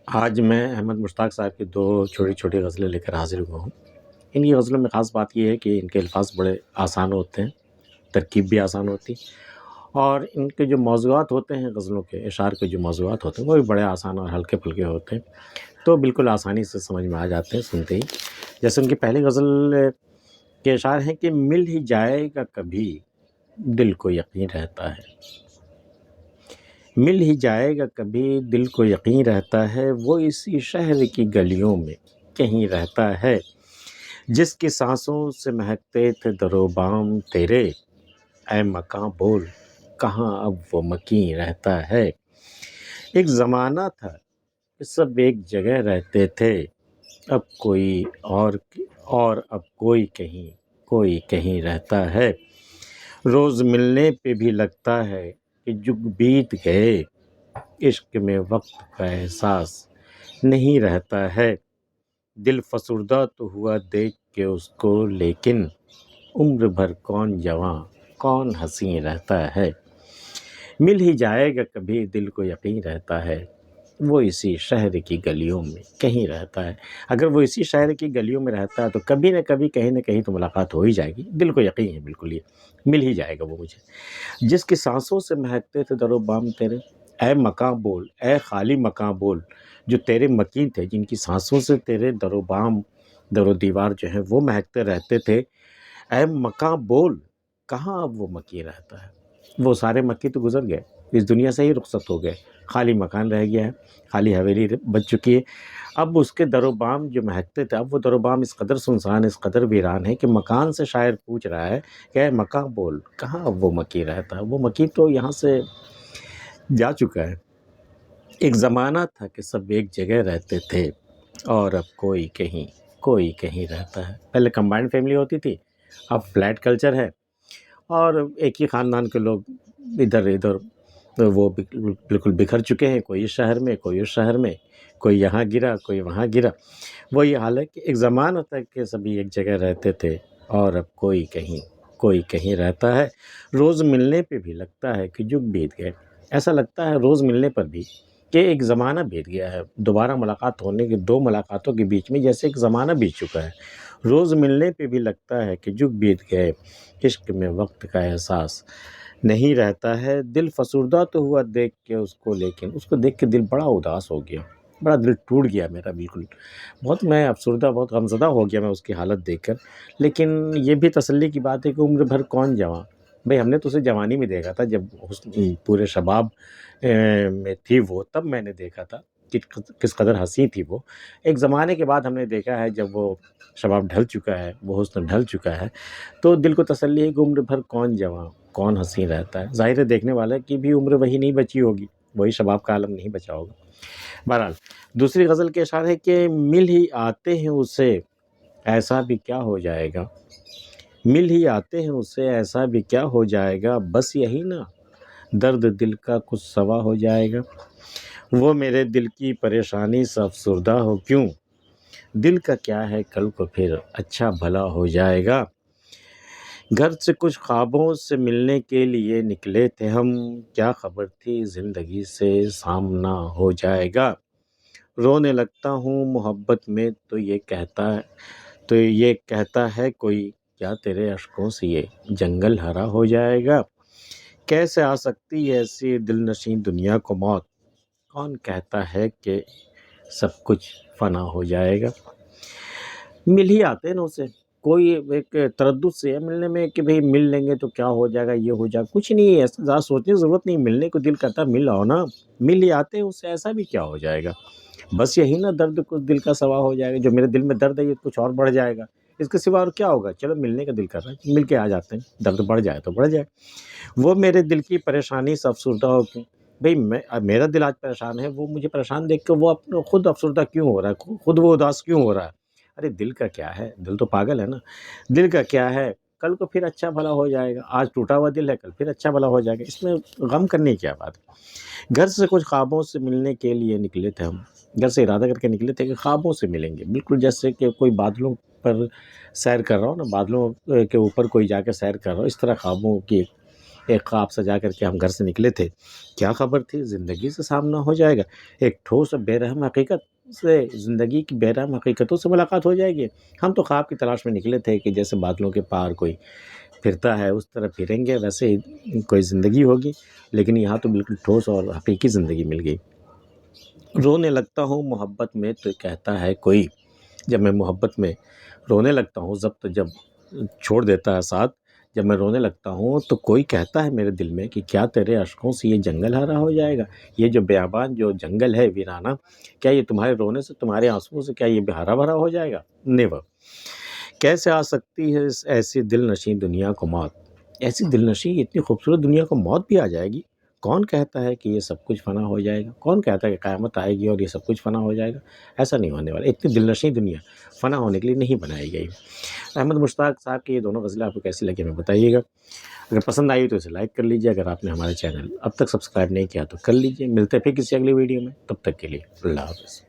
آج میں احمد مشتاق صاحب کی دو چھوٹی چھوٹی غزلیں لے کر حاضر ہوا ہوں۔ ان کی غزلوں میں خاص بات یہ ہے کہ ان کے الفاظ بڑے آسان ہوتے ہیں، ترکیب بھی آسان ہوتی، اور ان کے جو موضوعات ہوتے ہیں غزلوں کے، اشعار کے جو موضوعات ہوتے ہیں وہ بھی بڑے آسان اور ہلکے پھلکے ہوتے ہیں، تو بالکل آسانی سے سمجھ میں آ جاتے ہیں سنتے ہی۔ جیسے ان کی پہلی غزل کے اشعار ہیں کہ مل ہی جائے گا کبھی دل کو یقین رہتا ہے، مل ہی جائے گا کبھی دل کو یقین رہتا ہے، وہ اسی شہر کی گلیوں میں کہیں رہتا ہے، جس کی سانسوں سے مہکتے تھے در و بام تیرے، اے مکاں بول کہاں اب وہ مکیں رہتا ہے۔ ایک زمانہ تھا کہ سب ایک جگہ رہتے تھے، اب کوئی اور اب کوئی کہیں رہتا ہے، روز ملنے پہ بھی لگتا ہے کہ جگ بیت گئے، عشق میں وقت کا احساس نہیں رہتا ہے، دل فسردہ تو ہوا دیکھ کے اس کو، لیکن عمر بھر کون جواں کون حسین رہتا ہے، مل ہی جائے گا کبھی دل کو یقین رہتا ہے، وہ اسی شہر کی گلیوں میں کہیں رہتا ہے۔ اگر وہ اسی شہر کی گلیوں میں رہتا ہے تو کبھی نہ کبھی کہیں نہ کہیں تو ملاقات ہو ہی جائے گی، دل کو یقین ہے بالکل، یہ مل ہی جائے گا وہ مجھے، جس کی سانسوں سے مہکتے تھے در و بام تیرے، اے مکاں بول، اے خالی مکاں بول، جو تیرے مکین تھے، جن کی سانسوں سے تیرے در و بام، در و دیوار جو ہیں وہ مہکتے رہتے تھے، اے مکاں بول کہاں اب وہ مکی رہتا ہے، وہ سارے مکی تو گزر گئے، اس دنیا سے ہی رخصت ہو گئے، خالی مکان رہ گیا ہے، خالی حویلی بچ چکی ہے، اب اس کے در و بام جو مہکتے تھے، اب وہ در و بام اس قدر سنسان، اس قدر ویران ہے کہ مکان سے شاعر پوچھ رہا ہے کہ اے مکاں بول کہاں اب وہ مکی رہتا ہے، وہ مکی تو یہاں سے جا چکا ہے۔ ایک زمانہ تھا کہ سب ایک جگہ رہتے تھے، اور اب کوئی کہیں رہتا ہے۔ پہلے کمبائنڈ فیملی ہوتی تھی، اب فلیٹ کلچر ہے، اور ایک ہی خاندان کے لوگ ادھر ادھر وہ بالکل بکھر چکے ہیں، کوئی اس شہر میں کوئی اس شہر میں، کوئی یہاں گرا کوئی وہاں گرا۔ وہ یہ حال ہے کہ ایک زمانہ تک کہ سبھی ایک جگہ رہتے تھے، اور اب کوئی کہیں رہتا ہے، روز ملنے پہ بھی لگتا ہے کہ جگ بیت گئے، ایسا لگتا ہے روز ملنے پر بھی کہ ایک زمانہ بیت گیا ہے، دوبارہ ملاقات ہونے کے دو ملاقاتوں کے بیچ میں جیسے ایک زمانہ بیت چکا ہے، روز ملنے پہ بھی لگتا ہے کہ جگ بیت گئے، عشق میں وقت کا احساس نہیں رہتا ہے، دل فسردہ تو ہوا دیکھ کے اس کو، لیکن اس کو دیکھ کے دل بڑا اداس ہو گیا، بڑا دل ٹوٹ گیا میرا، بالکل بہت میں افسردہ، بہت غمزدہ ہو گیا میں اس کی حالت دیکھ کر۔ لیکن یہ بھی تسلی کی بات ہے کہ عمر بھر کون جواں، بھئی ہم نے تو اسے جوانی میں دیکھا تھا، جب پورے شباب میں تھی وہ، تب میں نے دیکھا تھا کہ کس قدر حسین تھی وہ، ایک زمانے کے بعد ہم نے دیکھا ہے جب وہ شباب ڈھل چکا ہے، وہ حسن ڈھل چکا ہے، تو دل کو تسلی ہے کہ عمر بھر کون جواں کون حسین رہتا ہے، ظاہر ہے دیکھنے والے کی بھی عمر وہی نہیں بچی ہوگی، وہی شباب کا عالم نہیں بچا ہوگا۔ بہرحال دوسری غزل کے اشعار ہے کہ مل ہی آتے ہیں اسے ایسا بھی کیا ہو جائے گا، مل ہی آتے ہیں اسے ایسا بھی کیا ہو جائے گا، بس یہی نا درد دل کا کچھ سوا ہو جائے گا، وہ میرے دل کی پریشانی سے افسردہ ہو کیوں، دل کا کیا ہے کل کو پھر اچھا بھلا ہو جائے گا، گھر سے کچھ خوابوں سے ملنے کے لیے نکلے تھے ہم، کیا خبر تھی زندگی سے سامنا ہو جائے گا، رونے لگتا ہوں محبت میں تو یہ کہتا ہے کوئی، کیا تیرے اشکوں سے یہ جنگل ہرا ہو جائے گا، کیسے آ سکتی ہے ایسی دل نشیں دنیا کو موت، کون کہتا ہے کہ سب کچھ فنا ہو جائے گا، مل ہی آتے ہیں نا اسے، کوئی ایک تردد سے ہے ملنے میں کہ بھئی مل لیں گے تو کیا ہو جائے گا، یہ ہو جائے گا، کچھ نہیں ہے، ایسا زیادہ سوچنے کی ضرورت نہیں، ملنے کو دل کرتا ہے مل آؤ نا، مل ہی آتے ہیں اسے ایسا بھی کیا ہو جائے گا، بس یہی نا درد کچھ دل کا سوا ہو جائے گا، جو میرے دل میں درد ہے یہ کچھ اور بڑھ جائے گا، اس کے سوا اور کیا ہوگا، چلو ملنے کا دل کر رہا ہے مل کے آ جاتے ہیں، درد بڑھ جائے تو بڑھ جائے، وہ میرے دل کی پریشانی سے افسردہ ہو کیوں، بھئی میرا دل آج پریشان ہے، وہ مجھے پریشان دیکھ کے وہ اپنے خود افسردہ کیوں ہو رہا ہے، خود وہ اداس کیوں ہو رہا ہے، ارے دل کا کیا ہے، دل تو پاگل ہے نا، دل کا کیا ہے کل کو پھر اچھا بھلا ہو جائے گا، آج ٹوٹا ہوا دل ہے کل پھر اچھا بھلا ہو جائے گا، اس میں غم کرنے کی کیا بات ہے، گھر سے کچھ خوابوں سے ملنے کے لیے نکلے تھے ہم، گھر سے ارادہ کر کے نکلے تھے کہ خوابوں سے ملیں گے، بالکل جیسے کہ کوئی بادلوں پر سیر کر رہا ہو نا، بادلوں کے اوپر کوئی جا کے سیر کر رہا ہو، اس طرح خوابوں کی ایک خواب سجا کر کے ہم گھر سے نکلے تھے، کیا خبر تھی زندگی سے سامنا ہو جائے گا، ایک ٹھوس اور بے رحم حقیقت سے، زندگی کی بے رحم حقیقتوں سے ملاقات ہو جائے گی۔ ہم تو خواب کی تلاش میں نکلے تھے کہ جیسے بادلوں کے پار کوئی پھرتا ہے اس طرح پھریں گے، ویسے ہی کوئی زندگی ہوگی، لیکن یہاں تو بالکل ٹھوس اور حقیقی زندگی مل گئی۔ رونے لگتا ہوں محبت میں تو کہتا ہے کوئی، جب میں محبت میں رونے لگتا ہوں، ضبط جب چھوڑ دیتا ہے ساتھ، جب میں رونے لگتا ہوں تو کوئی کہتا ہے میرے دل میں کہ کیا تیرے اشکوں سے یہ جنگل ہرا ہو جائے گا، یہ جو بیابان جو جنگل ہے ویرانہ، کیا یہ تمہارے رونے سے تمہارے آنسوؤں سے کیا یہ ہرا بھرا ہو جائے گا؟ نیور۔ کیسے آ سکتی ہے اس ایسی دل نشیں دنیا کو موت، ایسی دل نشیں اتنی خوبصورت دنیا کو موت بھی آ جائے گی؟ کون کہتا ہے کہ یہ سب کچھ فنا ہو جائے گا؟ کون کہتا ہے کہ قیامت آئے گی اور یہ سب کچھ فنا ہو جائے گا؟ ایسا نہیں ہونے والا، اتنی دل نشیں دنیا فنا ہونے کے لیے نہیں بنائی گئی۔ احمد مشتاق صاحب کی یہ دونوں غزلیں آپ کو کیسی لگی ہمیں بتائیے گا، اگر پسند آئی تو اسے لائک کر لیجیے، اگر آپ نے ہمارے چینل اب تک سبسکرائب نہیں کیا تو کر لیجیے۔ ملتے ہیں پھر کسی اگلی ویڈیو میں، تب تک کے لیے اللہ حافظ۔